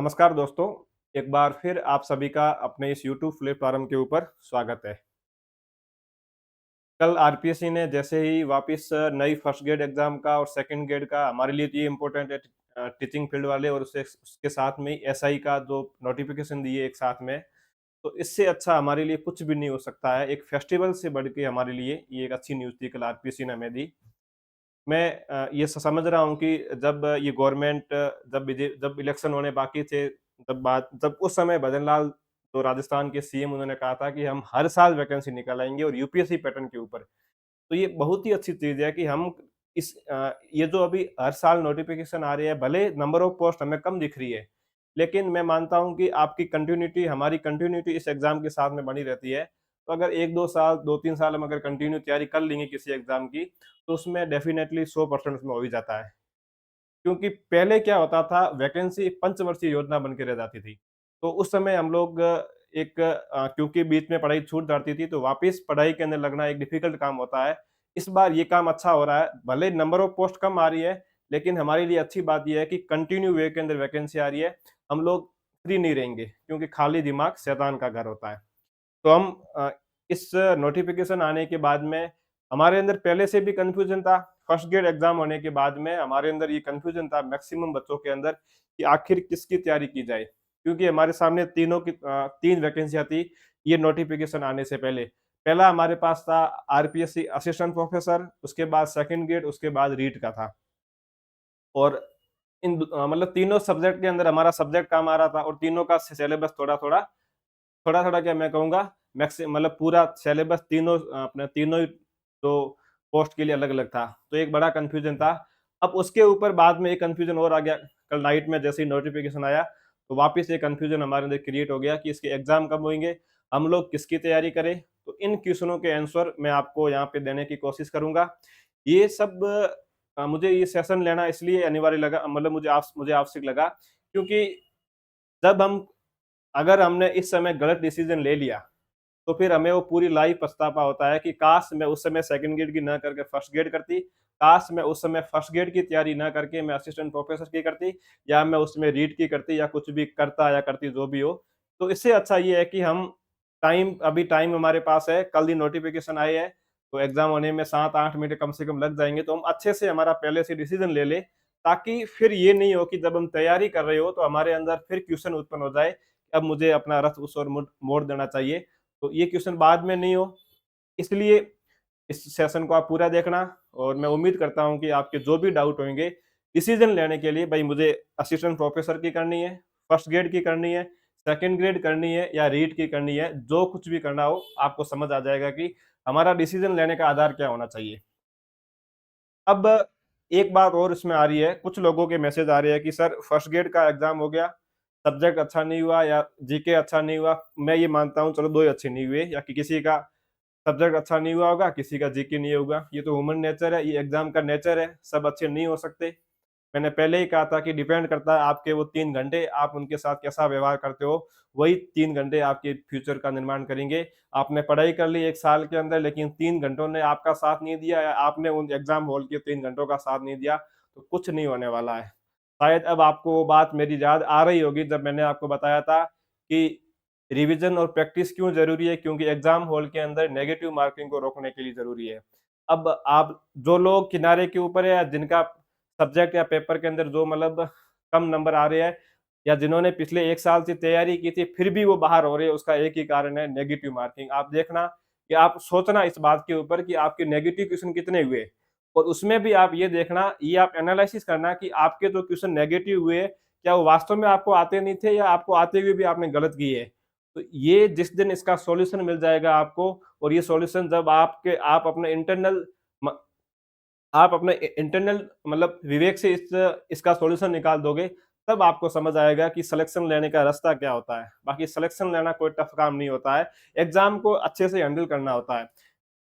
नमस्कार दोस्तों, एक बार फिर आप सभी का अपने इस यूट्यूब प्लेटफ़ॉर्म के ऊपर स्वागत है। कल आरपीएससी ने जैसे ही वापस नई फर्स्ट ग्रेड एग्ज़ाम का और सेकंड ग्रेड का हमारे लिए तो ये इम्पोर्टेंट है टीचिंग फील्ड वाले और उससे उसके साथ में ही एसआई का जो नोटिफ़िकेशन दिए एक साथ में, तो इससे अच्छा हमारे लिए कुछ भी नहीं हो सकता है। एक फेस्टिवल से बढ़ के हमारे लिए ये एक अच्छी न्यूज़ थी कल आरपीएससी ने हमें दी। मैं ये समझ रहा हूँ कि जब ये गवर्नमेंट जब इलेक्शन होने बाकी थे, जब उस समय भजन लाल जो राजस्थान के सीएम उन्होंने कहा था कि हम हर साल वैकेंसी निकाल आएँगे और यूपीएससी पैटर्न के ऊपर। तो ये बहुत ही अच्छी चीज़ है कि हम ये जो अभी हर साल नोटिफ़िकेशन आ रही है, भले नंबर ऑफ पोस्ट हमें कम दिख रही है, लेकिन मैं मानता हूँ कि आपकी कंटिन्यूटी हमारी कंटिन्यूटी इस एग्ज़ाम के साथ में बनी रहती है। तो अगर 1-2 साल, 2-3 साल हम अगर कंटिन्यू तैयारी कर लेंगे किसी एग्ज़ाम की, तो उसमें डेफ़िनेटली 100% उसमें हो ही जाता है। क्योंकि पहले क्या होता था वैकेंसी पंचवर्षीय योजना बन के रह जाती थी। तो उस समय हम लोग क्योंकि बीच में पढ़ाई छूट जाती थी तो वापस पढ़ाई के अंदर लगना एक डिफ़िकल्ट काम होता है। इस बार ये काम अच्छा हो रहा है, भले नंबर ऑफ पोस्ट कम आ रही है, लेकिन हमारे लिए अच्छी बात ये है कि कंटिन्यू वे के अंदर वैकेंसी आ रही है। हम लोग फ्री नहीं रहेंगे क्योंकि खाली दिमाग शैतान का घर होता है। तो हम इस नोटिफ़िकेशन आने के बाद में हमारे अंदर पहले से भी कन्फ्यूज़न था। फर्स्ट ग्रेड एग्ज़ाम होने के बाद में हमारे अंदर ये कन्फ्यूज़न था मैक्सिमम बच्चों के अंदर कि आखिर किसकी तैयारी की जाए? क्योंकि हमारे सामने 3 वैकेंसियाँ थी ये नोटिफ़िकेशन आने से पहले। पहला हमारे पास था आरपीएससी असिस्टेंट प्रोफ़ेसर, उसके बाद सेकंड ग्रेड, उसके बाद रीट का था। और मतलब तीनों सब्जेक्ट के अंदर हमारा सब्जेक्ट काम आ रहा था और तीनों का सिलेबस थोड़ा-थोड़ा क्या मैं कहूँगा मतलब पूरा सिलेबस अपने तीनों ही जो पोस्ट के लिए अलग-अलग था। तो एक बड़ा कन्फ्यूज़न था। अब उसके ऊपर बाद में एक कन्फ्यूज़न और आ गया। कल नाइट में जैसे ही नोटिफ़िकेशन आया, तो वापस ये कन्फ्यूज़न हमारे अंदर क्रिएट हो गया कि इसके एग्ज़ाम कब होंगे? हम लोग किसकी तैयारी करें? तो इन क्वेश्चनों के आंसर मैं आपको यहाँ पे देने की कोशिश करूँगा। ये सब मुझे ये सेशन लेना इसलिए अनिवार्य लगा मतलब मुझे आवश्यक लगा क्योंकि जब हम अगर हमने इस समय गलत डिसीज़न ले लिया, तो फिर हमें वो पूरी लाइफ़ पछतावा होता है कि काश मैं उस समय सेकंड ग्रेड की ना करके फर्स्ट ग्रेड करती, काश मैं उस समय फर्स्ट ग्रेड की तैयारी ना करके मैं असिस्टेंट प्रोफ़ेसर की करती या मैं उसमें रीट की करती या कुछ भी करता या करती जो भी हो। तो इससे अच्छा ये है कि हम अभी टाइम हमारे पास है, कल ही नोटिफ़िकेशन आई है, तो एग्ज़ाम होने में 7-8 महीने कम से कम लग जाएँगे, तो हम अच्छे से हमारा पहले से डिसीज़न ले लें, ताकि फिर ये नहीं हो कि जब हम तैयारी कर रहे हो, तो हमारे अंदर फिर क्वेश्चन उत्पन्न हो जाए, अब मुझे अपना रथ उस ओर मोड़ देना चाहिए। तो ये क्वेश्चन बाद में नहीं हो, इसलिए इस सेशन को आप पूरा देखना और मैं उम्मीद करता हूँ कि आपके जो भी डाउट होंगे, डिसीज़न लेने के लिए भई मुझे असिस्टेंट प्रोफ़ेसर की करनी है, फर्स्ट ग्रेड की करनी है, सेकंड ग्रेड करनी है या रीट की करनी है, जो कुछ भी करना हो, आपको समझ आ जाएगा कि हमारा डिसीज़न लेने का आधार क्या होना चाहिए। अब एक बात और इसमें आ रही है, कुछ लोगों के मैसेज आ रहे हैं कि सर फर्स्ट ग्रेड का एग्ज़ाम हो गया, सब्जेक्ट अच्छा नहीं हुआ या जीके अच्छा नहीं हुआ। मैं ये मानता हूँ चलो 2 ही अच्छे नहीं हुए या कि किसी का सब्जेक्ट अच्छा नहीं हुआ होगा, किसी का जीके नहीं होगा। ये तो ह्यूमन नेचर है, ये एग्ज़ाम का नेचर है, सब अच्छे नहीं हो सकते। मैंने पहले ही कहा था कि डिपेंड करता है आपके वो 3 घंटे आप उनके साथ कैसा व्यवहार करते हो, वही 3 घंटे आपके फ्यूचर का निर्माण करेंगे। आपने पढ़ाई कर ली 1 साल के अंदर लेकिन 3 घंटों ने आपका साथ नहीं दिया या आपने उन एग्ज़ाम हॉल के 3 घंटों का साथ नहीं दिया, तो कुछ नहीं होने वाला है। शायद अब आपको वो बात मेरी याद आ रही होगी जब मैंने आपको बताया था कि रिविज़न और प्रैक्टिस क्यों ज़रूरी है, क्योंकि एग्ज़ाम हॉल के अंदर नेगेटिव मार्किंग को रोकने के लिए ज़रूरी है। अब आप जो लोग किनारे के ऊपर है या जिनका सब्जेक्ट या पेपर के अंदर जो मतलब कम नंबर आ रहे हैं या जिन्होंने पिछले 1 साल से तैयारी की थी, फिर भी वो बाहर हो रहे हैं, उसका एक ही कारण है नेगेटिव मार्किंग। आप देखना कि आप सोचना इस बात के ऊपर कि आपके नेगेटिव क्वेश्चन कितने हुए और उसमें भी आप ये देखना, ये आप एनालिसिस करना कि आपके जो क्वेश्चन नेगेटिव हुए, क्या वो वास्तव में आपको आते नहीं थे या आपको आते हुए भी आपने गलत किए? तो ये जिस दिन इसका सॉल्यूशन मिल जाएगा आपको और ये सॉल्यूशन जब आप अपने इंटरनल म आप अपने इंटरनल मतलब विवेक से इसका सॉल्यूशन निकाल दोगे, तब आपको समझ आएगा कि सिलेक्शन लेने का रास्ता क्या होता है। बाकी सिलेक्शन लेना कोई टफ काम नहीं होता है, एग्ज़ाम को अच्छे से हैंडल करना होता है।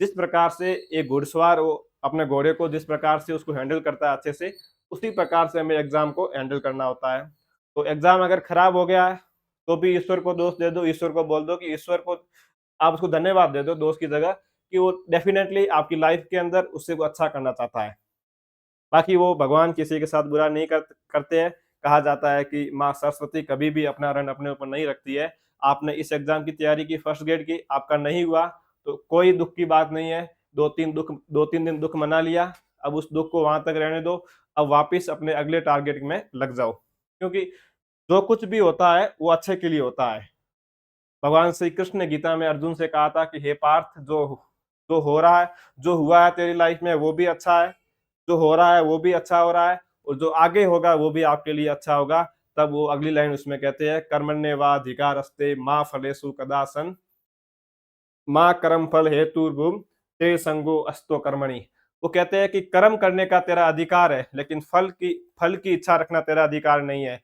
जिस प्रकार से एक घुड़सवार वो अपने घोड़े को जिस प्रकार से उसको हैंडल करता है अच्छे से, उसी प्रकार से हमें एग्ज़ाम को हैंडल करना होता है। तो एग्ज़ाम अगर खराब हो गया है, तो भी ईश्वर को दोष दे दो, ईश्वर को बोल दो कि ईश्वर को आप उसको धन्यवाद दे दो दोस्त की जगह कि वो डेफ़िनेटली आपकी लाइफ़ के अंदर उससे वो अच्छा करना चाहता है। बाकी वो भगवान किसी के साथ बुरा नहीं करते हैं, कहा जाता है कि माँ सरस्वती कभी भी अपना ऋण अपने ऊपर नहीं रखती है। आपने इस एग्ज़ाम की तैयारी की, फर्स्ट ग्रेड की, आपका नहीं हुआ, तो कोई दुःख की बात नहीं है। 2-3 दिन दुःख मना लिया, अब उस दुःख को वहाँ तक रहने दो, अब वापिस अपने अगले टारगेट में लग जाओ। क्योंकि जो कुछ भी होता है, वो अच्छे के लिए होता है। भगवान श्री कृष्ण ने गीता में अर्जुन से कहा था कि हे पार्थ, जो हो रहा है, जो हुआ है तेरी लाइफ में वो भी अच्छा है, जो हो रहा है वो भी अच्छा हो रहा है, और जो आगे होगा वो भी आपके लिए अच्छा होगा। तब वो अगली लाइन उसमें कहते हैं, कर्मण्येवाधिकारस्ते मा फलेषु कदाचन माँ कर्म फल हेतुर्भुम ते संगो अस्तो कर्मणि। वो कहते हैं कि कर्म करने का तेरा अधिकार है, लेकिन फल की इच्छा रखना तेरा अधिकार नहीं है।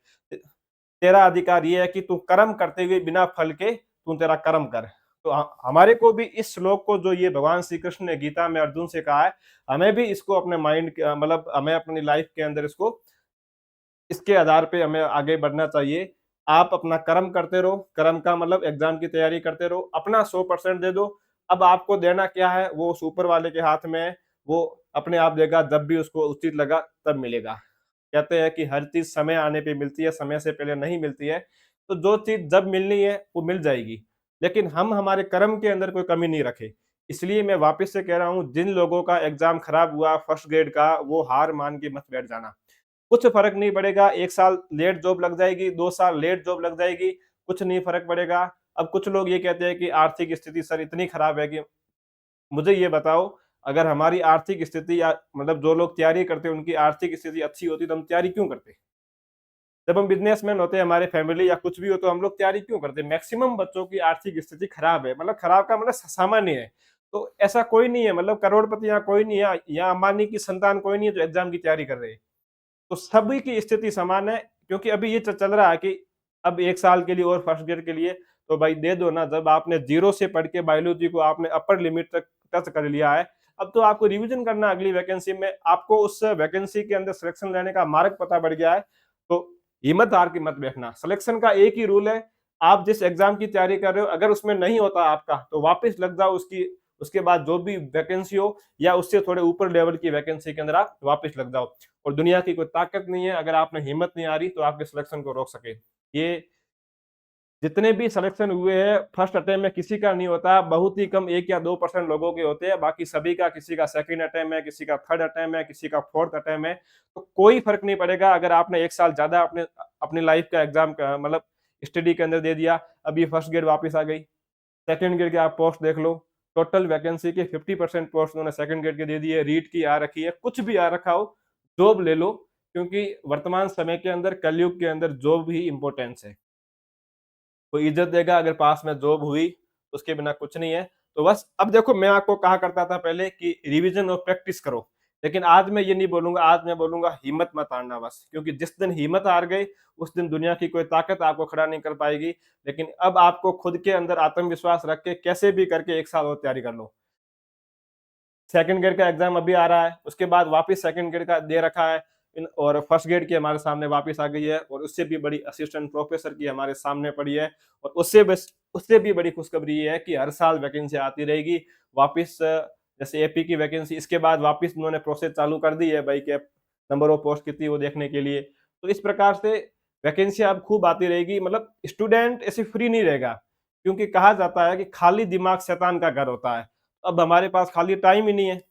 तेरा अधिकार ये है कि तू कर्म करते हुए बिना फल के तू तेरा कर्म कर। तो हमारे को भी इस श्लोक को, जो ये भगवान श्री कृष्ण ने गीता में अर्जुन से कहा है, हमें भी इसको अपने माइंड मतलब हमें अपनी लाइफ के अंदर इसको, इसके आधार पे हमें आगे बढ़ना चाहिए। आप अपना कर्म करते रहो, कर्म का मतलब एग्जाम की तैयारी करते रहो, अपना 100% दे दो। अब आपको देना क्या है वो उस ऊपर वाले के हाथ में है, वो अपने आप देगा, जब भी उसको उचित लगा तब मिलेगा। कहते हैं कि हर चीज समय आने पे मिलती है, समय से पहले नहीं मिलती है। तो जो चीज जब मिलनी है वो मिल जाएगी, लेकिन हम हमारे कर्म के अंदर कोई कमी नहीं रखे। इसलिए मैं वापस से कह रहा हूँ, जिन लोगों का एग्जाम खराब हुआ फर्स्ट ग्रेड का, वो हार मान के मत बैठ जाना। कुछ फ़र्क नहीं पड़ेगा, 1 साल लेट जॉब लग जाएगी, 2 साल लेट जॉब लग जाएगी, कुछ नहीं फ़र्क पड़ेगा। अब कुछ लोग ये कहते हैं कि आर्थिक स्थिति सर इतनी खराब है कि, मुझे ये बताओ, अगर हमारी आर्थिक स्थिति या मतलब जो लोग तैयारी करते हैं उनकी आर्थिक स्थिति अच्छी होती तो हम तैयारी क्यों करते? जब हम बिज़नेसमैन होते हैं, हमारी फैमिली या कुछ भी हो, तो हम लोग तैयारी क्यों करते? मैक्सिमम बच्चों की आर्थिक स्थिति खराब है, मतलब खराब का मतलब सामान्य है। तो ऐसा कोई नहीं है, मतलब करोड़पति यहाँ कोई नहीं है, या अंबानी की संतान कोई नहीं है जो एग्ज़ाम की तैयारी कर रहे हैं। तो सभी की स्थिति समान है, क्योंकि अभी ये चल रहा है कि अब 1 साल के लिए और फर्स्ट ईयर के लिए तो भाई दे दो ना। जब आपने 0 से पढ़ के बायोलॉजी को आपने अपर लिमिट तक टच कर लिया है, अब तो आपको रिवीजन करना अगली वैकेंसी में, आपको उस वैकेंसी के अंदर सिलेक्शन लेने का मार्ग पता पड़ गया है, तो हिम्मत हार के मत बैठना। सिलेक्शन का एक ही रूल है, आप जिस एग्ज़ाम की तैयारी कर रहे हो, अगर उसमें नहीं होता आपका, तो वापस लग जाओ उसकी, उसके बाद जो भी वैकेंसी हो या उससे थोड़े ऊपर लेवल की वैकेंसी के अंदर आप वापस लग जाओ। और दुनिया की कोई ताकत नहीं है, अगर आप में हिम्मत नहीं आ रही तो आपके सिलेक्शन को रोक सके। ये जितने भी सिलेक्शन हुए हैं फर्स्ट अटेम्प्ट में किसी का नहीं होता, बहुत ही कम 1 या 2% लोगों के होते हैं, बाकी सभी का, किसी का सेकंड अटेम्प्ट है, किसी का थर्ड अटेम्प्ट है, किसी का फोर्थ अटेम्प्ट है। तो कोई फ़र्क नहीं पड़ेगा अगर आपने 1 साल ज़्यादा अपने अपनी लाइफ का एग्ज़ाम का मतलब स्टडी के अंदर दे दिया, अब ये फर्स्ट ग्रेड वापस आ गई। सेकंड ग्रेड की आप पोस्ट देख लो, टोटल वैकेंसी के 50% पोस्ट उन्होंने सेकंड ग्रेड के दे दी है, रीट की आ रखी है, कुछ भी आ रखा हो, जॉब ले लो, क्योंकि वर्तमान समय के अंदर, कलयुग के अंदर जॉब ही इम्पोर्टेंस है। कोई इज़्ज़त देगा अगर पास में जॉब हुई, उसके बिना कुछ नहीं है। तो बस अब देखो, मैं आपको कहा करता था पहले कि रिवीजन और प्रैक्टिस करो, लेकिन आज मैं ये नहीं बोलूँगा, आज मैं बोलूँगा हिम्मत मत हारना बस, क्योंकि जिस दिन हिम्मत हार गए, उस दिन दुनिया की कोई ताकत आपको खड़ा नहीं कर पाएगी। लेकिन अब आपको खुद के अंदर आत्मविश्वास रख के कैसे भी करके 1 साल और तैयारी कर लो। सेकंड ग्रेड का एग्जाम अभी आ रहा है, उसके बाद वापस सेकंड ग्रेड का दे रखा है और फर्स्ट ग्रेड की हमारे सामने वापस आ गई है, और उससे भी बड़ी असिस्टेंट प्रोफेसर की हमारे सामने पड़ी है। और उससे भी बड़ी खुशखबरी ये है कि हर साल वैकेंसी आती रहेगी वापस। जैसे एपी की वैकेंसी, इसके बाद वापस उन्होंने प्रोसेस चालू कर दी है भाई कि नंबर ऑफ पोस्ट कितनी वो देखने के लिए। तो इस प्रकार से वैकेंसी अब खूब आती रहेगी, मतलब स्टूडेंट ऐसे फ्री नहीं रहेगा, क्योंकि कहा जाता है कि खाली दिमाग शैतान का घर होता है। अब हमारे पास खाली टाइम ही नहीं है।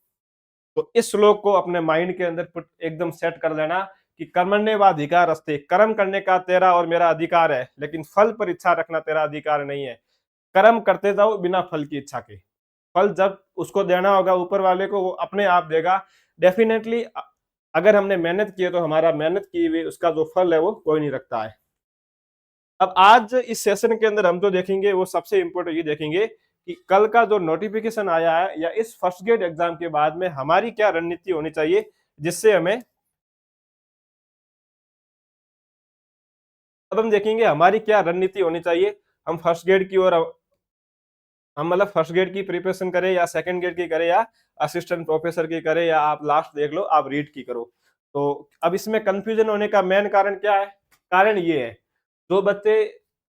तो इस श्लोक को अपने माइंड के अंदर पुट एकदम सेट कर लेना कि कर्मण्येवाधिकारस्ते, कर्म करने का तेरा और मेरा अधिकार है, लेकिन फल पर इच्छा रखना तेरा अधिकार नहीं है। कर्म करते जाओ बिना फल की इच्छा के। फल जब उसको देना होगा ऊपर वाले को, वो अपने आप देगा। डेफिनेटली अगर हमने मेहनत की है तो हमारा मेहनत की हुई उसका जो फल है वो कोई नहीं रखता है। अब आज इस सेशन के अंदर हम जो देखेंगे वो सबसे इंपॉर्टेंट ये देखेंगे कि कल का जो नोटिफिकेशन आया है या इस फर्स्ट ग्रेड एग्जाम के बाद में हमारी क्या रणनीति होनी चाहिए, जिससे हमें, अब हम देखेंगे हमारी क्या रणनीति होनी चाहिए। हम फर्स्ट ग्रेड की ओर, हम मतलब फर्स्ट ग्रेड की प्रिपरेशन करें या सेकंड ग्रेड की करें या असिस्टेंट प्रोफेसर की करें, या आप लास्ट देख लो आप रीड की करो। तो अब इसमें कंफ्यूजन होने का मेन कारण क्या है? कारण ये है, जो बच्चे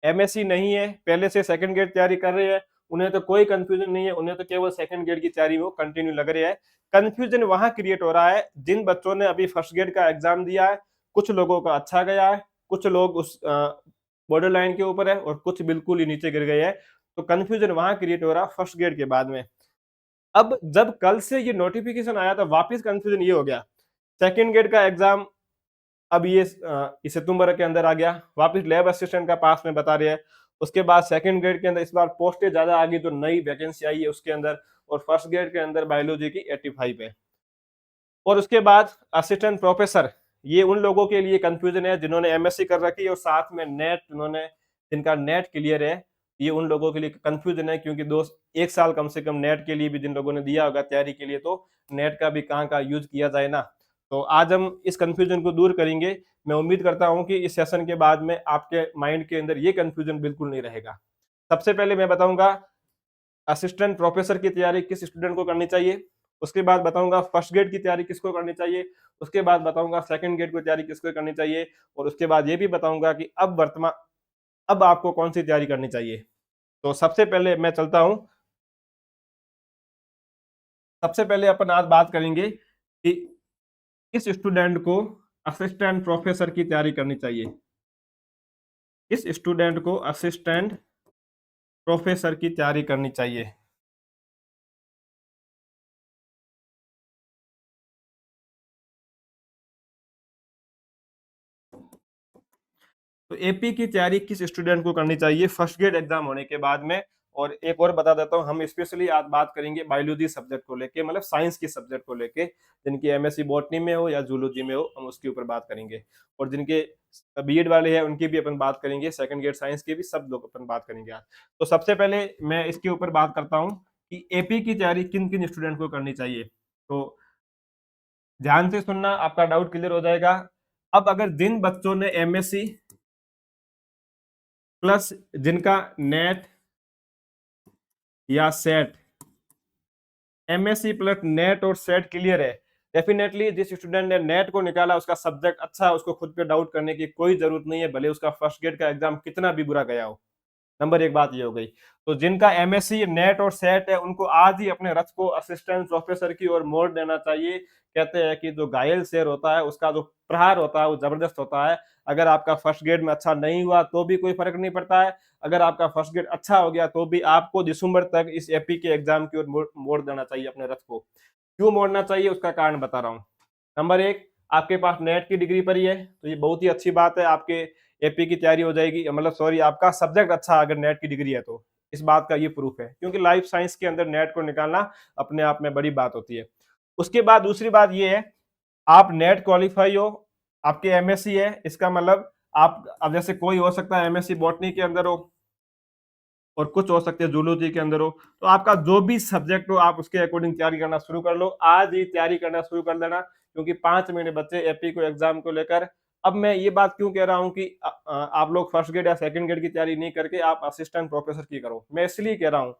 एमएससी नहीं है, पहले से सेकंड ग्रेड तैयारी कर रहे हैं, उन्हें तो कोई कंफ्यूजन नहीं है, उन्हें तो केवल सेकंड ग्रेड की तैयारी वो कंटिन्यू लग रही है। कंफ्यूजन वहां क्रिएट हो रहा है जिन बच्चों ने अभी फर्स्ट ग्रेड का एग्जाम दिया है, कुछ लोगों का अच्छा गया है, कुछ लोग उस बॉर्डर लाइन के ऊपर है और कुछ बिल्कुल ही नीचे गिर गए हैं। तो कन्फ्यूजन वहां क्रिएट हो रहा फर्स्ट ग्रेड के बाद में। अब जब कल से ये नोटिफिकेशन आया तो वापस कन्फ्यूजन ये हो गया, सेकंड ग्रेड का एग्जाम अब ये इस सितंबर के अंदर आ गया, वापस लैब असिस्टेंट का पास में बता रहे हैं। उसके बाद सेकंड ग्रेड के अंदर इस बार पोस्टें ज्यादा आ गई, जो नई वैकेंसी आई है उसके अंदर, और फर्स्ट ग्रेड के अंदर बायोलॉजी की 85 है। और उसके बाद असिस्टेंट प्रोफेसर, ये उन लोगों के लिए कंफ्यूजन है जिन्होंने एमएससी कर रखी है और साथ में नेट उन्होंने, जिनका नेट क्लियर है, ये उन लोगों के लिए कंफ्यूजन है, क्योंकि दो एक साल कम से कम नेट के लिए भी जिन लोगों ने दिया होगा तैयारी के लिए, तो नेट का भी कहाँ का यूज किया जाए ना। तो आज हम इस कंफ्यूजन को दूर करेंगे। मैं उम्मीद करता हूँ कि इस सेशन के बाद में आपके माइंड के अंदर ये कंफ्यूजन बिल्कुल नहीं रहेगा। सबसे पहले मैं बताऊंगा असिस्टेंट प्रोफेसर की तैयारी किस स्टूडेंट को करनी चाहिए, उसके बाद बताऊंगा फर्स्ट ग्रेड की तैयारी किसको करनी चाहिए, उसके बाद बताऊंगा सेकंड ग्रेड की तैयारी किसको करनी चाहिए, और उसके बाद ये भी बताऊंगा कि अब आपको कौन सी तैयारी करनी चाहिए। तो सबसे पहले मैं चलता हूं, सबसे पहले अपन आज बात करेंगे कि किस स्टूडेंट को असिस्टेंट प्रोफेसर की तैयारी करनी चाहिए, किस स्टूडेंट को असिस्टेंट प्रोफेसर की तैयारी करनी चाहिए। तो एपी की तैयारी किस स्टूडेंट को करनी चाहिए फर्स्ट ग्रेड एग्जाम होने के बाद में। और एक और बता देता हूँ, हम स्पेशली आज बात करेंगे बायोलॉजी सब्जेक्ट को लेके, मतलब साइंस की सब्जेक्ट को लेके, जिनकी एमएससी बॉटनी में हो या जूलॉजी में हो, हम उसके ऊपर बात करेंगे। और जिनके बीएड वाले हैं उनकी भी अपन बात करेंगे, सेकंड ग्रेड साइंस की भी, सब लोग अपन बात करेंगे आज। तो सबसे पहले मैं इसके ऊपर बात करता हूँ कि एपी की तैयारी किन किन स्टूडेंट को करनी चाहिए। तो ध्यान से सुनना, आपका डाउट क्लियर हो जाएगा। अब अगर जिन बच्चों ने एमएससी प्लस जिनका नेट या सेट, एमएससी प्लस नेट और सेट क्लियर है, डेफिनेटली जिस स्टूडेंट ने नेट को निकाला उसका सब्जेक्ट अच्छा है, उसको खुद पे डाउट करने की कोई जरूरत नहीं है, भले उसका फर्स्ट ग्रेड का एग्जाम कितना भी बुरा गया हो। नंबर एक बात ये हो गई। तो जिनका एमएससी नेट और सेट है उनको आज ही अपने रथ को असिस्टेंट प्रोफेसर की ओर मोड़ देना चाहिए। कहते हैं कि जो घायल शेर होता है उसका जो प्रहार होता है वो जबरदस्त होता है। अगर आपका फर्स्ट ग्रेड में अच्छा नहीं हुआ तो भी कोई फर्क नहीं पड़ता है, अगर आपका फर्स्ट ग्रेड अच्छा हो गया तो भी आपको दिसंबर तक इस एपी के एग्जाम की ओर मोड़ देना चाहिए अपने रथ को। क्यों मोड़ना चाहिए उसका कारण बता रहा हूँ। नंबर एक, आपके पास नेट की डिग्री पर ही है तो ये बहुत ही अच्छी बात है, आपके एपी की तैयारी हो जाएगी, मतलब सॉरी आपका सब्जेक्ट अच्छा अगर नेट की डिग्री है तो, इस बात का ये प्रूफ है, क्योंकि लाइफ साइंस के अंदर नेट को निकालना अपने आप में बड़ी बात होती है। उसके बाद दूसरी बात ये है, आप नेट क्वालिफाई हो, आपके एमएससी है, इसका मतलब आप, अब जैसे कोई हो सकता है एमएससी बॉटनी के अंदर हो और कुछ हो सकते हैं जूलॉजी के अंदर हो, तो आपका जो भी सब्जेक्ट हो आप उसके अकॉर्डिंग तैयारी करना शुरू कर लो, आज ही तैयारी करना शुरू कर देना, क्योंकि 5 महीने बच्चे एपी को एग्जाम को लेकर। अब मैं ये बात क्यों कह रहा हूँ कि आप लोग फर्स्ट ग्रेड या सेकंड ग्रेड की तैयारी नहीं करके आप असिस्टेंट प्रोफेसर की करो, मैं इसलिए कह रहा हूँ।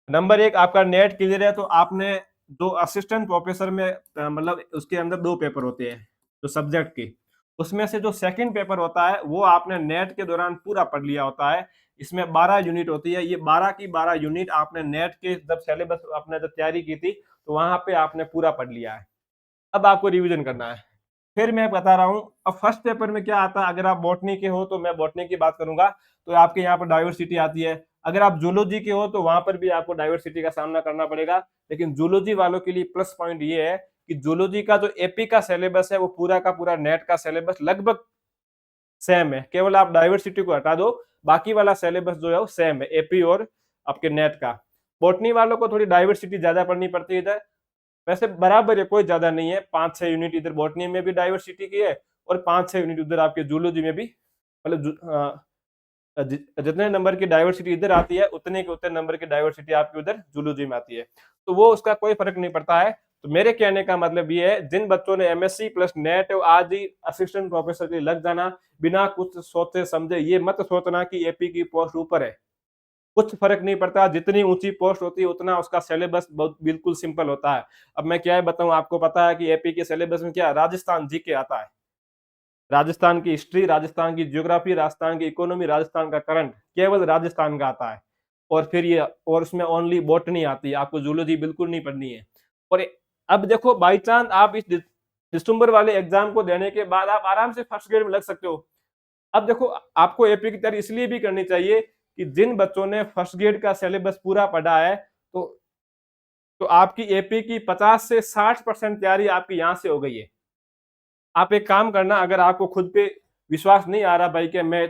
नंबर एक, आपका नेट क्लियर है तो आपने जो असिस्टेंट प्रोफेसर में मतलब उसके अंदर 2 पेपर होते हैं जो सब्जेक्ट के, उसमें से जो सेकंड पेपर होता है वो आपने नेट के दौरान पूरा पढ़ लिया होता है। इसमें 12 यूनिट होती है, ये 12 की 12 यूनिट आपने नेट के जब सिलेबस आपने जब तैयारी की थी तो वहां पे आपने पूरा पढ़ लिया है। अब आपको रिवीजन करना है। फिर मैं बता रहा हूँ, अब फर्स्ट पेपर में क्या आता है, अगर आप बॉटनी के हो तो मैं बॉटनी की बात करूंगा, तो आपके यहाँ पर डाइवर्सिटी आती है। अगर आप जूलॉजी के हो तो वहां पर भी आपको डाइवर्सिटी का सामना करना पड़ेगा, लेकिन जूलॉजी वालों के लिए प्लस पॉइंट ये है कि जूलॉजी का जो एपी का सिलेबस है वो पूरा का पूरा नेट का सिलेबस लगभग सेम है, केवल आप डाइवर्सिटी को हटा दो, बाकी वाला सिलेबस जो है वो सेम है एपी और आपके नेट का। बॉटनी वालों को थोड़ी डाइवर्सिटी ज्यादा पढ़नी पड़ती है इधर, वैसे बराबर है, कोई ज्यादा नहीं है, 5-6 यूनिट इधर बॉटनी में भी डाइवर्सिटी की है और 5-6 यूनिट उधर आपके जूलॉजी में भी, मतलब जितने नंबर की डाइवर्सिटी इधर आती है उतने के उतने नंबर की डाइवर्सिटी आपकी उधर जूलॉजी में आती है, तो वो उसका कोई फर्क नहीं पड़ता है। तो मेरे कहने का मतलब ये है, जिन बच्चों ने एमएससी प्लस नेट आज ही असिस्टेंट प्रोफेसर के लिए लग जाना, बिना कुछ सोचे समझे, ये मत सोचना कि एपी की पोस्ट ऊपर है, कुछ फर्क नहीं पड़ता, जितनी ऊंची पोस्ट होती है उतना उसका सिलेबस बहुत बिल्कुल सिंपल होता है। अब मैं क्या बताऊं, आपको पता है कि एपी के सिलेबस में क्या राजस्थान जीके आता है, राजस्थान की हिस्ट्री, राजस्थान की ज्योग्राफी, राजस्थान की इकोनॉमी, राजस्थान का करंट, केवल राजस्थान का आता है। और फिर ये, और उसमें ओनली बॉटनी आती है, आपको जूलॉजी बिल्कुल नहीं पढ़नी है। और अब देखो बाई चांस आप इस दिसंबर वाले एग्जाम को देने के बाद आप आराम से फर्स्ट ग्रेड में लग सकते हो। अब देखो, आपको एपी की तैयारी इसलिए भी करनी चाहिए कि जिन बच्चों ने फर्स्ट ग्रेड का सिलेबस पूरा पढ़ा है, तो आपकी एपी की 50 से 60% तैयारी आपकी यहाँ से हो गई है। आप एक काम करना, अगर आपको खुद पे विश्वास नहीं आ रहा भाई कि मैं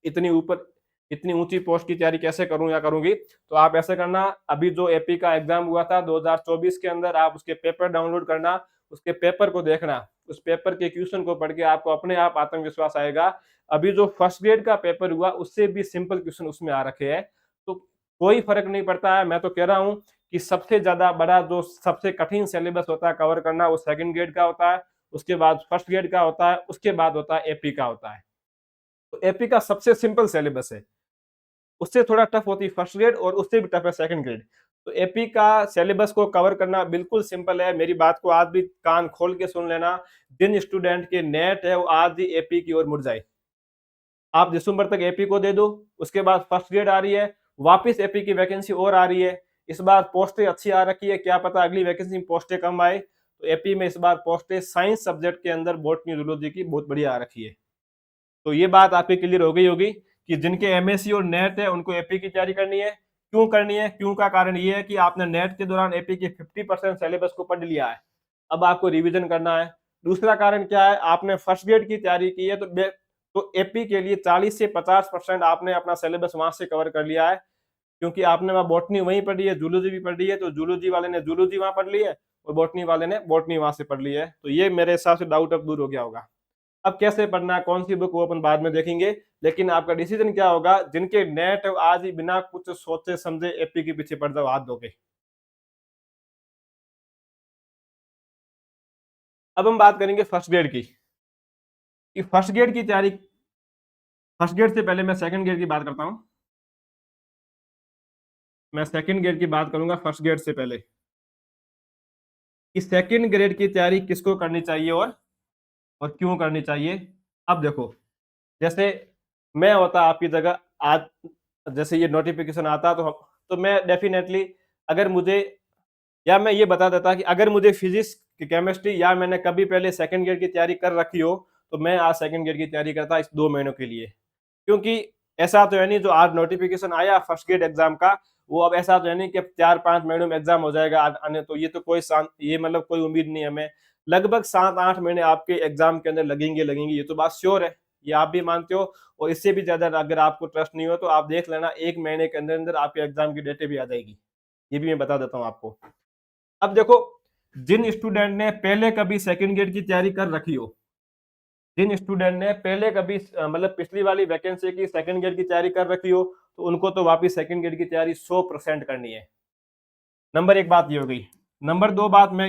इतनी ऊपर इतनी ऊंची पोस्ट की तैयारी कैसे करूं या करूंगी, तो आप ऐसे करना, अभी जो एपी का एग्जाम हुआ था 2024 के अंदर, आप उसके पेपर डाउनलोड करना, उसके पेपर को देखना, उस पेपर के क्वेश्चन को पढ़ के आपको अपने आप आत्मविश्वास आएगा। अभी जो फर्स्ट ग्रेड का पेपर हुआ उससे भी सिंपल क्वेश्चन उसमें आ रखे हैं, तो कोई फर्क नहीं पड़ता है। मैं तो कह रहा हूँ कि सबसे ज्यादा बड़ा जो सबसे कठिन सिलेबस होता है कवर करना, वो सेकंड ग्रेड का होता है, उसके बाद फर्स्ट ग्रेड का होता है, उसके बाद होता है एपी का होता है। तो एपी का सबसे सिंपल सिलेबस है, उससे थोड़ा टफ होती है फर्स्ट ग्रेड, और उससे भी टफ है सेकंड ग्रेड। तो एपी का सिलेबस को कवर करना बिल्कुल सिंपल है। मेरी बात को आज भी कान खोल के सुन लेना, जिन स्टूडेंट के नेट है वो आज ही एपी की ओर मुड़ जाए। आप दिसंबर तक एपी को दे दो, उसके बाद फर्स्ट ग्रेड आ रही है, वापस एपी की वैकेंसी और आ रही है, इस बार पोस्टें अच्छी आ रखी है, क्या पता अगली वैकेंसी में पोस्टें कम आए। तो एपी में इस बार पोस्टें साइंस सब्जेक्ट के अंदर बॉटनी जूलॉजी की बहुत बढ़िया आ रखी है। तो ये बात आपकी क्लियर हो गई होगी कि जिनके एमएससी और नेट है उनको एपी की तैयारी करनी है। क्यों करनी है? क्यों का कारण ये है कि आपने नेट के दौरान एपी के 50% सिलेबस को पढ़ लिया है, अब आपको रिवीजन करना है। दूसरा कारण क्या है? आपने फर्स्ट ग्रेड की तैयारी की है, तो एपी के लिए 40 से 50% आपने अपना सिलेबस वहां से कवर कर लिया है, क्योंकि आपने वहां बॉटनी वहीं पढ़ी है, जूलॉजी भी पढ़ी है, तो जूलॉजी वाले ने जूलॉजी वहां पढ़ ली है और बॉटनी वाले ने बॉटनी वहां से पढ़ ली है। तो ये मेरे हिसाब से डाउट अब दूर हो गया होगा। अब कैसे पढ़ना है, कौन सी बुक, वो अपन बाद में देखेंगे, लेकिन आपका डिसीजन क्या होगा? जिनके नेट है आज ही बिना कुछ सोचे समझे एपी के पीछे पड़ जाओ हाथ धो के। अब हम बात करेंगे फर्स्ट ग्रेड की, कि फर्स्ट ग्रेड की तैयारी, फर्स्ट ग्रेड से पहले मैं सेकंड ग्रेड की बात करता हूं। मैं सेकंड ग्रेड की बात करूंगा फर्स्ट ग्रेड से पहले, कि सेकंड ग्रेड की तैयारी किसको करनी चाहिए और क्यों करनी चाहिए। अब देखो, जैसे मैं होता आपकी जगह आज, जैसे ये नोटिफिकेशन आता तो मैं डेफिनेटली, अगर मुझे, या मैं ये बता देता कि अगर मुझे फिजिक्स की केमिस्ट्री, या मैंने कभी पहले सेकंड ग्रेड की तैयारी कर रखी हो, तो मैं आज सेकंड ग्रेड की तैयारी करता इस 2 महीनों के लिए। क्योंकि ऐसा तो है नहीं जो आज नोटिफिकेशन आया फर्स्ट ग्रेड एग्जाम का, वो अब ऐसा तो है नहीं कि 4-5 महीनों में एग्जाम हो जाएगा आने, तो ये तो ये मतलब कोई उम्मीद नहीं है हमें। लगभग 7-8 महीने आपके एग्जाम के अंदर लगेंगे, ये तो बात श्योर है, ये आप भी मानते हो। और इससे भी ज्यादा अगर आपको ट्रस्ट नहीं हो तो आप देख लेना, 1 महीने के अंदर अंदर आपके एग्जाम की डेटें भी आ जाएगी, ये भी मैं बता देता हूँ आपको। अब देखो, जिन स्टूडेंट ने पहले कभी सेकंड ग्रेड की तैयारी कर रखी हो, जिन स्टूडेंट ने पहले कभी मतलब पिछली वाली वैकेंसी की सेकंड ग्रेड की तैयारी कर रखी हो, तो उनको तो वापस सेकंड ग्रेड की तैयारी 100% करनी है। नंबर एक बात ये हो गई। नंबर दो बात मैं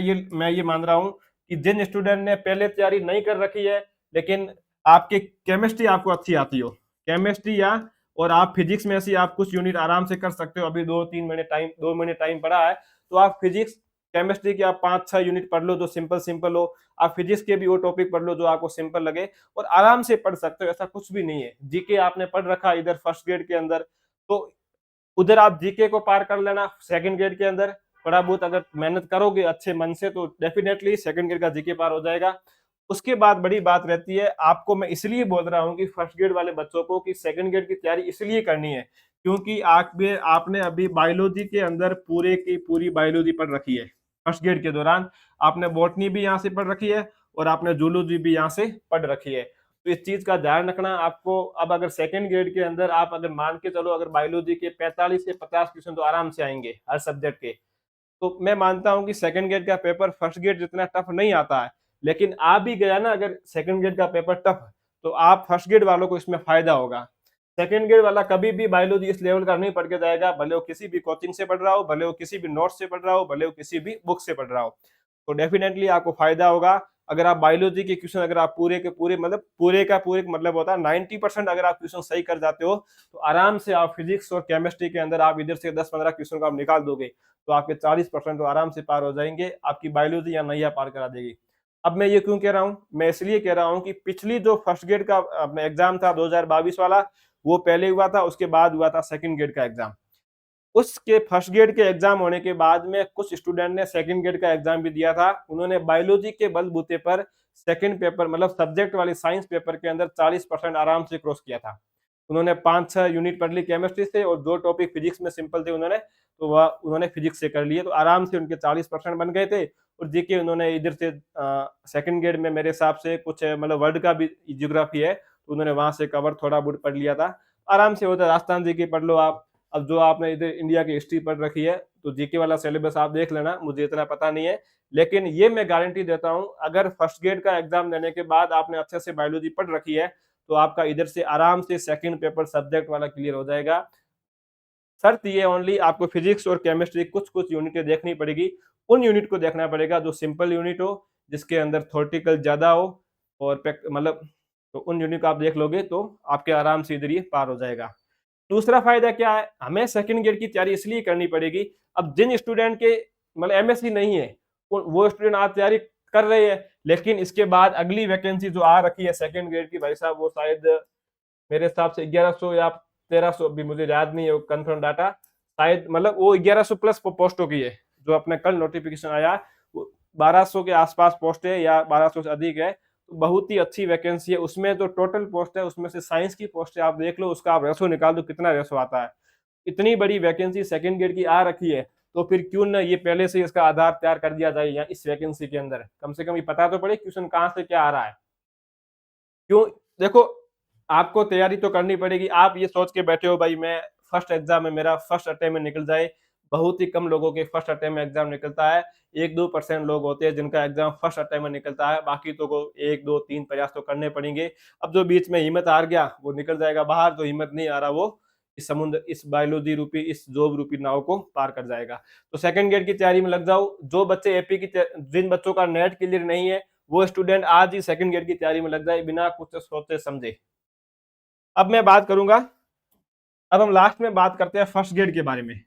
ये मान रहा हूँ कि जिन स्टूडेंट ने पहले तैयारी नहीं कर रखी है, लेकिन आपकी केमिस्ट्री आपको अच्छी आती हो, केमिस्ट्री या, और आप फिजिक्स में से आप कुछ यूनिट आराम से कर सकते हो, अभी 2 महीने टाइम पड़ा है, तो आप फिजिक्स केमिस्ट्री के आप 5-6 यूनिट पढ़ लो जो सिंपल सिंपल हो। आप फिजिक्स के भी वो टॉपिक पढ़ लो जो आपको सिंपल लगे, और आराम से पढ़ सकते हो, ऐसा कुछ भी नहीं है। जीके आपने पढ़ रखा इधर फर्स्ट ग्रेड के अंदर, तो उधर आप जीके को पार कर लेना सेकंड ग्रेड के अंदर। थोड़ा बहुत अगर मेहनत करोगे अच्छे मन से, तो डेफिनेटली सेकंड ग्रेड का जीके पार हो जाएगा। उसके बाद बड़ी बात रहती है, आपको मैं इसलिए बोल रहा हूँ कि फर्स्ट ग्रेड वाले बच्चों को कि सेकंड ग्रेड की तैयारी इसलिए करनी है, क्योंकि आपने अभी बायोलॉजी के अंदर पूरे की पूरी बायोलॉजी पढ़ रखी है। फर्स्ट ग्रेड के दौरान आपने बॉटनी भी यहाँ से पढ़ रखी है, और आपने जूलॉजी भी यहाँ से पढ़ रखी है, तो इस चीज का ध्यान रखना आपको। अब अगर सेकंड ग्रेड के अंदर आप अगर मान के चलो, अगर बायोलॉजी के 45 से 50 क्वेश्चन तो आराम से आएंगे हर सब्जेक्ट के, तो मैं मानता हूं कि सेकंड ग्रेड का पेपर फर्स्ट ग्रेड जितना टफ नहीं आता है, लेकिन आ भी गया ना अगर सेकंड ग्रेड का पेपर टफ, तो आप फर्स्ट ग्रेड वालों को इसमें फायदा होगा। सेकंड ग्रेड वाला कभी भी बायोलॉजी इस लेवल का नहीं पढ़ के जाएगा, भले वो किसी भी कोचिंग से पढ़ रहा हो, भले वो किसी भी नोट से पढ़ रहा हो, भले वो किसी भी बुक से पढ़ रहा हो, तो डेफिनेटली आपको फायदा होगा। अगर आप बायोलॉजी के क्वेश्चन, अगर आप पूरे के पूरे, मतलब पूरे का पूरे मतलब होता है 90% अगर आप क्वेश्चन सही कर जाते हो, तो आराम से आप फिजिक्स और केमिस्ट्री के अंदर आप इधर से 10-15 क्वेश्चन को आप निकाल दोगे, तो आपके 40% तो आराम से पार हो जाएंगे, आपकी बायोलॉजी या नैया पार करा देगी। अब मैं ये क्यों कह रहा हूँ? मैं इसलिए कह रहा हूँ कि पिछली जो फर्स्ट ग्रेड का एग्जाम था 2022 वाला, वो पहले हुआ था, उसके बाद हुआ था सेकंड ग्रेड का एग्जाम। उसके फर्स्ट ग्रेड के एग्जाम होने के बाद में कुछ स्टूडेंट ने सेकंड ग्रेड का एग्जाम भी दिया था। उन्होंने बायोलॉजी के बलबूते पर सेकंड पेपर मतलब सब्जेक्ट वाले साइंस पेपर के अंदर 40% आराम से क्रॉस किया था। उन्होंने 5-6 यूनिट पढ़ ली केमिस्ट्री से और 2 टॉपिक फिजिक्स में सिंपल थे उन्होंने, तो वह उन्होंने फिजिक्स से कर लिए, तो आराम से उनके 40% बन गए थे। और जीके उन्होंने इधर से सेकंड ग्रेड में मेरे हिसाब से कुछ मतलब वर्ल्ड का भी ज्योग्राफी है, तो उन्होंने वहां से कवर थोड़ा बहुत पढ़ लिया था। आराम से होता, राजस्थान जीके पढ़ लो आप। अब जो आपने इधर इंडिया की हिस्ट्री पढ़ रखी है, तो जीके वाला सिलेबस आप देख लेना, मुझे इतना पता नहीं है। लेकिन ये मैं गारंटी देता हूं, अगर फर्स्ट ग्रेड का एग्जाम देने के बाद आपने अच्छे से बायोलॉजी पढ़ रखी है, तो आपका इधर से आराम से सेकंड पेपर सब्जेक्ट वाला क्लियर हो जाएगा। शर्त ये ओनली आपको फिजिक्स और केमिस्ट्री कुछ-कुछ यूनिटें देखनी पड़ेगी। उन यूनिट को देखना पड़ेगा जो सिंपल यूनिट हो, जिसके अंदर थ्योरेटिकल ज़्यादा हो और मतलब तो उन यूनिट को आप देख लोगे तो आपके आराम से इधर ये पार हो जाएगा। दूसरा फायदा क्या है, हमें सेकंड ग्रेड की तैयारी इसलिए करनी पड़ेगी, अब जिन स्टूडेंट के मतलब एमएससी नहीं है, वो स्टूडेंट आज तैयारी कर रहे हैं, लेकिन इसके बाद अगली वैकेंसी जो आ रखी है सेकंड ग्रेड की, भाई साहब वो शायद मेरे हिसाब से 1100 या 1300, अभी मुझे याद नहीं है कंफर्म डाटा, शायद मतलब वो 1100 प्लस पोस्टों की है। जो अपने कल नोटिफिकेशन आया वो 1200 के आसपास पोस्ट है या 1200 से अधिक है, तो बहुत ही अच्छी वैकेंसी है। उसमें जो टोटल पोस्ट है उसमें से साइंस की पोस्ट है, आप देख लो उसका आप रेशो निकाल दो कितना रेशो आता है। इतनी बड़ी वैकेंसी सेकंड ग्रेड की आ रखी है, तो फिर क्यों ना ये पहले से इसका आधार तैयार कर दिया जाए या इस वैकेंसी के अंदर कम से कम ये पता तो पड़े क्वेश्चन कहाँ से क्या आ रहा है। क्यों, देखो आपको तैयारी तो करनी पड़ेगी। आप ये सोच के बैठे हो भाई मैं फर्स्ट एग्जाम में मेरा फर्स्ट अटेम्प्ट में निकल जाए, बहुत ही कम लोगों के फर्स्ट अटेम्प्ट में एग्जाम निकलता है। 1-2% लोग होते हैं जिनका एग्जाम फर्स्ट अटेम्प्ट में निकलता है, बाकी तो को 1-2-3 प्रयास तो करने पड़ेंगे। अब जो बीच में हिम्मत हार गया वो निकल जाएगा बाहर, जो हिम्मत नहीं आ रहा वो इस समुद्र, इस बायोलॉजी रूपी, इस जॉब रूपी नाव को पार कर जाएगा। तो सेकंड ग्रेड की तैयारी में लग जाओ। जो बच्चे एपी की जिन बच्चों का नेट क्लियर नहीं है, वो स्टूडेंट आज ही सेकंड ग्रेड की तैयारी में लग जाए बिना कुछ सोचे समझे। अब मैं बात करूंगा, अब हम लास्ट में बात करते हैं फर्स्ट ग्रेड के बारे में।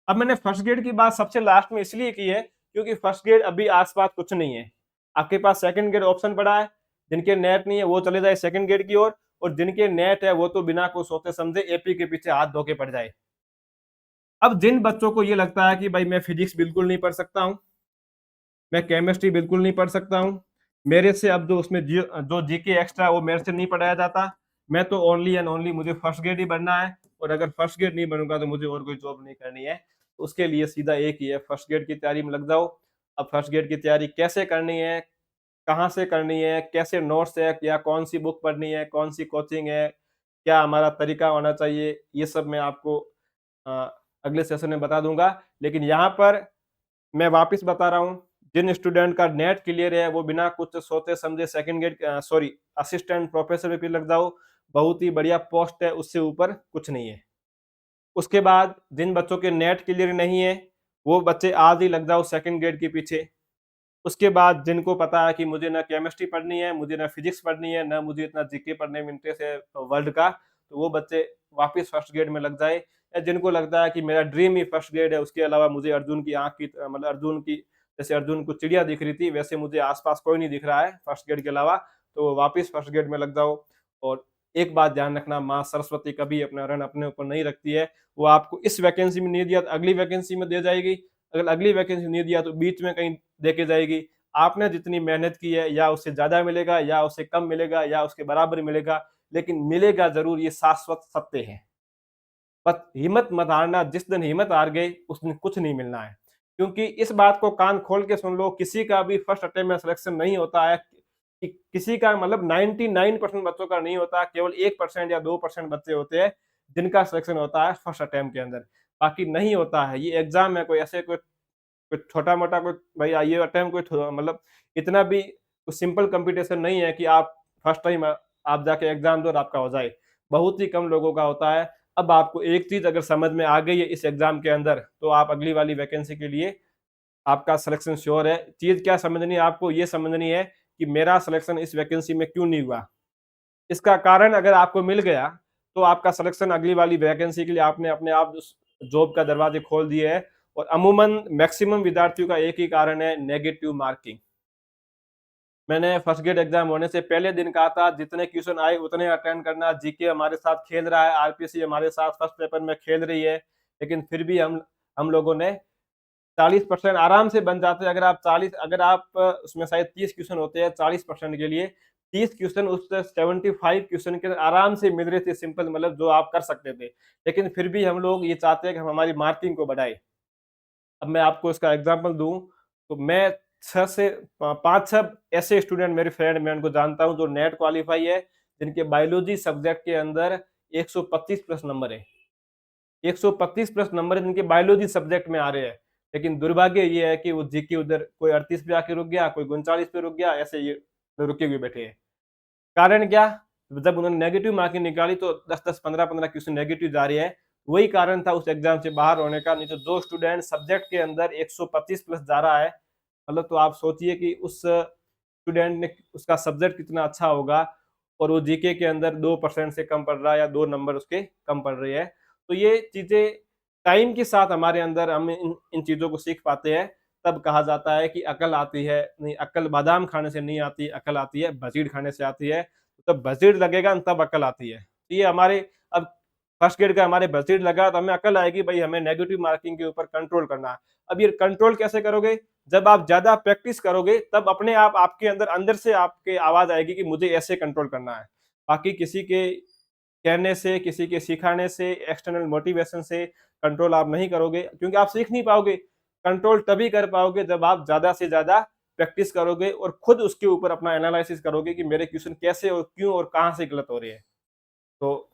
अब मैंने फर्स्ट ग्रेड की बात सबसे लास्ट में इसलिए की है क्योंकि फर्स्ट ग्रेड अभी आसपास कुछ नहीं है। आपके पास सेकंड ग्रेड ऑप्शन पड़ा है, जिनके नेट नहीं है वो चले जाए सेकंड ग्रेड की ओर, और जिनके नेट है वो तो बिना कुछ सोचे समझे एपी के पीछे हाथ धो के पड़ जाए। अब जिन बच्चों को ये लगता है कि भाई मैं फिजिक्स बिल्कुल नहीं पढ़ सकता हूँ, मैं केमिस्ट्री बिल्कुल नहीं पढ़ सकता हूँ, मेरे से अब जो उसमें जो जीके एक्स्ट्रा वो मेरे से नहीं पढ़ाया जाता, मैं तो ओनली एंड ओनली मुझे फर्स्ट ग्रेड ही बनना है, और अगर फर्स्ट ग्रेड नहीं बनूंगा तो मुझे और कोई जॉब नहीं करनी है। तो उसके लिए सीधा एक ही है, फर्स्ट ग्रेड की तैयारी में लग जाओ। अब फर्स्ट ग्रेड की तैयारी कैसे करनी है, कहाँ से करनी है, कैसे नोट्स है, या कौन सी बुक पढ़नी है, कौन सी कोचिंग है, क्या हमारा तरीका होना चाहिए, ये सब मैं आपको अ, अगले सेशन में बता दूंगा। लेकिन यहाँ पर मैं वापस बता रहा हूँ, जिन स्टूडेंट का नेट क्लियर है वो बिना कुछ सोचे समझे second grade sorry assistant professor पे लग जाओ, बहुत ही बढ़िया पोस्ट है, उससे ऊपर कुछ नहीं है। उसके बाद जिन बच्चों के नेट क्लियर नहीं है, वो बच्चे आज ही लग जाओ सेकंड ग्रेड के पीछे। उसके बाद जिनको पता है कि मुझे ना केमिस्ट्री पढ़नी है, मुझे ना फिजिक्स पढ़नी है, ना मुझे इतना जीके पढ़ने में इंटरेस्ट है वर्ल्ड का, तो वो बच्चे वापस फर्स्ट ग्रेड में लग जाए। या जिनको लगता है कि मेरा ड्रीम ही फर्स्ट ग्रेड है, उसके अलावा मुझे अर्जुन की आंख की मतलब अर्जुन की, जैसे अर्जुन को चिड़िया दिख रही थी वैसे मुझे आसपास कोई नहीं दिख रहा है फर्स्ट ग्रेड के अलावा, तो वापस फर्स्ट ग्रेड में लग जाओ। और एक बात ध्यान रखना, माँ सरस्वती कभी अपना रण अपने ऊपर नहीं रखती है। वो आपको इस वैकेंसी में नहीं दिया तो अगली वैकेंसी में दे जाएगी, अगर अगली वैकेंसी नहीं दिया तो बीच में कहीं दे के जाएगी। आपने जितनी मेहनत की है या उससे ज्यादा मिलेगा या उससे कम मिलेगा या उसके बराबर मिलेगा, लेकिन मिलेगा जरूर, ये शाश्वत सत्य है। बस हिम्मत मत हारना, जिस दिन हिम्मत हार गई उस दिन कुछ नहीं मिलना है। क्योंकि इस बात को कान खोल के सुन लो, किसी का भी फर्स्ट अटेम्प्ट में सिलेक्शन नहीं होता है, कि किसी का मतलब 99% बच्चों का नहीं होता, केवल 1% या 2% बच्चे होते हैं जिनका सिलेक्शन होता है फर्स्ट अटेम्प्ट के अंदर, बाकी नहीं होता है। ये एग्जाम है, कोई ऐसे कोई छोटा-मोटा कोई भाई ये अटेम्प्ट कोई मतलब इतना भी कुछ सिंपल कॉम्पिटिशन नहीं है कि आप फर्स्ट टाइम आप जाके एग्जाम दो और आपका हो जाए। बहुत ही कम लोगों का होता है। अब आपको एक चीज़ अगर समझ में आ गई है इस एग्जाम के अंदर, तो आप अगली वाली वैकेंसी के लिए आपका सिलेक्शन श्योर है। चीज़ क्या समझनी है आपको, ये समझनी है कि मेरा सिलेक्शन इस वैकेंसी में क्यों नहीं हुआ? इसका कारण अगर आपको मिल गया, तो आपका सिलेक्शन अगली वाली वैकेंसी के लिए आपने अपने आप उस जॉब का दरवाजे खोल दिए हैं। और अमूमन मैक्सिमम विद्यार्थियों का एक ही कारण है, नेगेटिव मार्किंग। मैंने फर्स्ट ग्रेड एग्जाम होने से पहले दिन कहा था जितने क्वेश्चन आए उतने अटेंड करना, जीके हमारे साथ खेल रहा है, आरपीसी हमारे साथ फर्स्ट पेपर में खेल रही है, लेकिन फिर भी हम लोगों ने 40% आराम से बन जाते हैं। अगर आप उसमें शायद 30 क्वेश्चन होते हैं 40% के लिए, 30 क्वेश्चन उससे 75 क्वेश्चन के आराम से मिल रहे थे, सिंपल मतलब जो आप कर सकते थे। लेकिन फिर भी हम लोग ये चाहते हैं कि हम हमारी मार्किंग को बढ़ाएँ। अब मैं आपको इसका एग्जांपल दूँ, तो मैं 6 से 5-6 ऐसे स्टूडेंट मेरे फ्रेंड मैं उनको जानता हूँ जो नेट क्वालीफाई है, जिनके बायोलॉजी सब्जेक्ट के अंदर 125 प्लस नंबर है। 125 प्लस नंबर जिनके बायोलॉजी सब्जेक्ट में आ रहे हैं। लेकिन दुर्भाग्य ये है कि वो जीके उधर कोई 38 पे आके रुक गया, कोई 39 पे रुक गया, ऐसे ये रुके हुए बैठे हैं। कारण क्या? जब उन्होंने नेगेटिव मार्किंग निकाली तो 10-10, 15-15 क्वेश्चन नेगेटिव जा रही है। वही कारण था उस एग्जाम से बाहर होने का। नहीं तो जो स्टूडेंट सब्जेक्ट के अंदर 125 प्लस जा रहा है, मतलब तो आप सोचिए कि उस स्टूडेंट ने उसका सब्जेक्ट कितना अच्छा होगा और वो जीके के अंदर 2% से कम पड़ रहा है या 2 नंबर उसके कम पड़ रहे हैं। तो ये चीज़ें टाइम के साथ हमारे अंदर हम इन चीज़ों को सीख पाते हैं। तब कहा जाता है कि अकल आती है, नहीं अक्ल बादाम खाने से नहीं आती, अकल आती है भजीड़ खाने से आती है। तब भजीड़ लगेगा तब अकल आती है। तो ये हमारे अब फर्स्ट ग्रेड का हमारे भजीड़ लगा तो हमें अकल आएगी भाई हमें नेगेटिव मार्किंग के ऊपर कंट्रोल करना है। अब ये कंट्रोल कैसे करोगे? जब आप ज़्यादा प्रैक्टिस करोगे तब अपने आप आपके अंदर से आपके आवाज़ आएगी कि मुझे ऐसे कंट्रोल करना है। बाकी किसी के कहने से, किसी के सिखाने से, एक्सटर्नल मोटिवेशन से कंट्रोल आप नहीं करोगे क्योंकि आप सीख नहीं पाओगे। कंट्रोल तभी कर पाओगे जब आप ज़्यादा से ज़्यादा प्रैक्टिस करोगे और खुद उसके ऊपर अपना एनालिसिस करोगे कि मेरे क्वेश्चन कैसे और क्यों और कहाँ से गलत हो रहे हैं। तो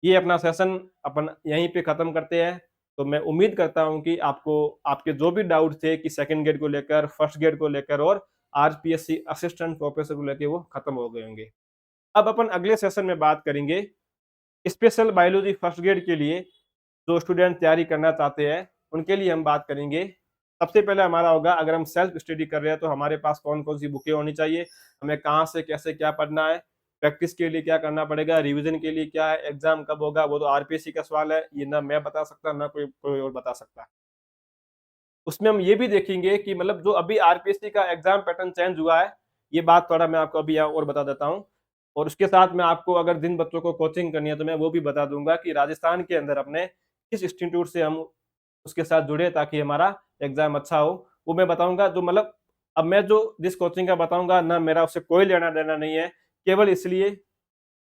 ये अपना सेशन अपन यहीं पे खत्म करते हैं। तो मैं उम्मीद करता हूँ कि आपको आपके जो भी डाउट थे कि सेकंड ग्रेड को लेकर, फर्स्ट ग्रेड को लेकर और आरपीएससी असिस्टेंट प्रोफेसर को लेके वो खत्म हो गए होंगे। अब अपन अगले सेशन में बात करेंगे स्पेशल बायोलॉजी फर्स्ट ग्रेड के लिए जो स्टूडेंट तैयारी करना चाहते हैं, उनके लिए हम बात करेंगे। सबसे पहले हमारा होगा अगर हम सेल्फ स्टडी कर रहे हैं तो हमारे पास कौन-कौन सी बुकें होनी चाहिए, हमें कहाँ से कैसे क्या पढ़ना है, प्रैक्टिस के लिए क्या करना पड़ेगा, रिवीजन के लिए क्या है, एग्जाम कब होगा, वो तो आरपीएससी का सवाल है, ये ना मैं बता सकता ना कोई और बता सकता। उसमें हम ये भी देखेंगे कि मतलब जो अभी आरपीएससी का एग्जाम पैटर्न चेंज हुआ है, ये बात थोड़ा मैं आपको अभी यहाँ और बता देता हूँ। और उसके साथ मैं आपको अगर जिन बच्चों को कोचिंग करनी है तो मैं वो भी बता दूँगा कि राजस्थान के अंदर अपने किस इंस्टीट्यूट से हम उसके साथ जुड़े ताकि हमारा एग्जाम अच्छा हो। वो मैं बताऊँगा जो मतलब अब मैं जो जिस कोचिंग का बताऊँगा ना मेरा उससे कोई लेना-देना नहीं है। केवल इसलिए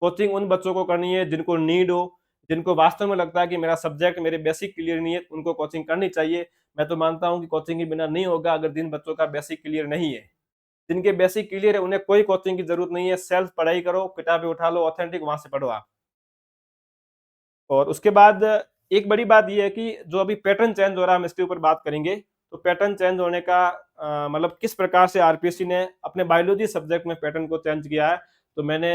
कोचिंग उन बच्चों को करनी है जिनको नीड हो, जिनको वास्तव में लगता है कि मेरा सब्जेक्ट मेरे बेसिक क्लियर नहीं है, उनको कोचिंग करनी चाहिए। मैं तो मानता हूँ कि कोचिंग के बिना नहीं होगा अगर जिन बच्चों का बेसिक क्लियर नहीं है। जिनके बेसिक क्लियर है उन्हें कोई कोचिंग की ज़रूरत नहीं है, सेल्फ पढ़ाई करो, किताबें उठा लो ऑथेंटिक वहाँ से पढ़ो आप। और उसके बाद एक बड़ी बात ये है कि जो अभी पैटर्न चेंज हो रहा है हम इसके ऊपर बात करेंगे। तो पैटर्न चेंज होने का मतलब किस प्रकार से आरपीएससी ने अपने बायोलॉजी सब्जेक्ट में पैटर्न को चेंज किया है। तो मैंने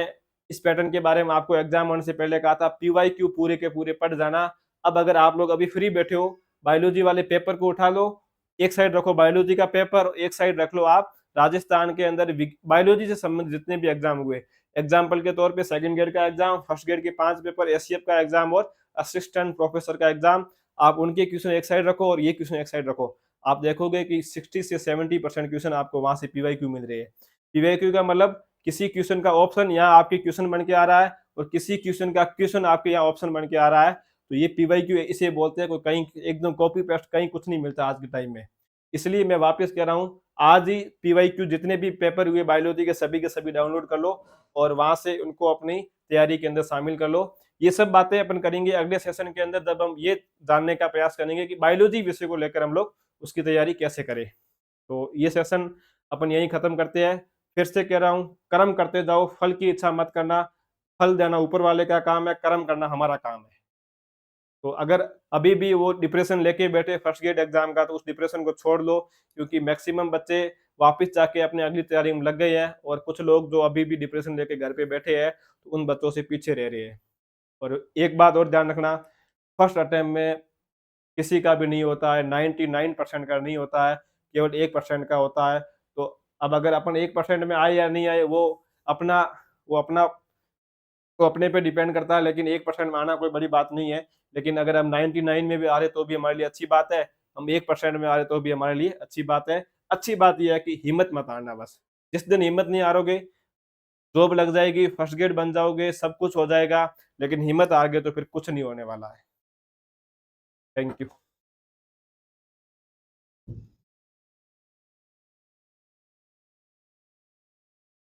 इस पैटर्न के बारे में आपको एग्जाम होने से पहले कहा था पीवाईक्यू पूरे के पूरे पढ़ जाना। अब अगर आप लोग अभी फ्री बैठे हो, बायोलॉजी वाले पेपर को उठा लो, एक साइड रखो बायोलॉजी का पेपर, एक साइड रख लो आप राजस्थान के अंदर बायोलॉजी से संबंधित जितने भी एग्जाम हुए। एग्जाम्पल के तौर पे सेकंड ग्रेड का एग्जाम, फर्स्ट ग्रेड के 5 पेपर, एसीएफ का एग्जाम और असिस्टेंट प्रोफेसर का एग्जाम, आप उनके क्वेश्चन एक साइड रखो और ये क्वेश्चन एक साइड रखो। आप देखोगे कि 60 से 70% क्वेश्चन आपको वहां से पीवाईक्यू मिल रहे हैं। पीवाईक्यू का मतलब किसी क्वेश्चन का ऑप्शन यहाँ आपके क्वेश्चन बन के आ रहा है और किसी क्वेश्चन का क्वेश्चन आपके यहाँ ऑप्शन बन के आ रहा है। तो ये पीवाईक्यू इसे बोलते हैं। कोई कहीं एकदम कॉपी पेस्ट कहीं कुछ नहीं मिलता आज के टाइम में। इसलिए मैं वापस कह रहा हूँ, आज ही पीवाईक्यू जितने भी पेपर हुए बायोलॉजी के सभी डाउनलोड कर लो और वहां से उनको अपनी तैयारी के अंदर शामिल कर लो। ये सब बातें अपन करेंगे अगले सेशन के अंदर जब हम ये जानने का प्रयास करेंगे कि बायोलॉजी विषय को लेकर हम लोग उसकी तैयारी कैसे करें। तो ये सेशन अपन यहीं खत्म करते हैं। फिर से कह रहा हूँ, कर्म करते जाओ, फल की इच्छा मत करना। फल देना ऊपर वाले का काम है, कर्म करना हमारा काम है। तो अगर अभी भी वो डिप्रेशन लेके बैठे फर्स्ट ग्रेड एग्जाम का तो उस डिप्रेशन को छोड़ लो, क्योंकि मैक्सिमम बच्चे वापस जाके अपनी अगली तैयारी में लग गए हैं और कुछ लोग जो अभी भी डिप्रेशन लेके घर पे बैठे हैं तो उन बच्चों से पीछे रह रहे हैं। और एक बात और ध्यान रखना, फर्स्ट अटेम्प्ट में किसी का भी नहीं होता है, 99% का नहीं होता है, केवल 1% का होता है। तो अब अगर अपन 1% में आए या नहीं आए अपना वो अपना तो अपने पे डिपेंड करता है, लेकिन 1% में आना कोई बड़ी बात नहीं है। लेकिन अगर हम 99 में भी आ रहे तो भी हमारे लिए अच्छी बात है, हम 1% में आ रहे तो भी हमारे लिए अच्छी बात है। अच्छी बात ये है कि हिम्मत मत हारना बस। जिस दिन हिम्मत नहीं हारोगे, जॉब लग जाएगी, फर्स्ट ग्रेड बन जाओगे, सब कुछ हो जाएगा, लेकिन हिम्मत हार गए तो फिर कुछ नहीं होने वाला है। Thank you.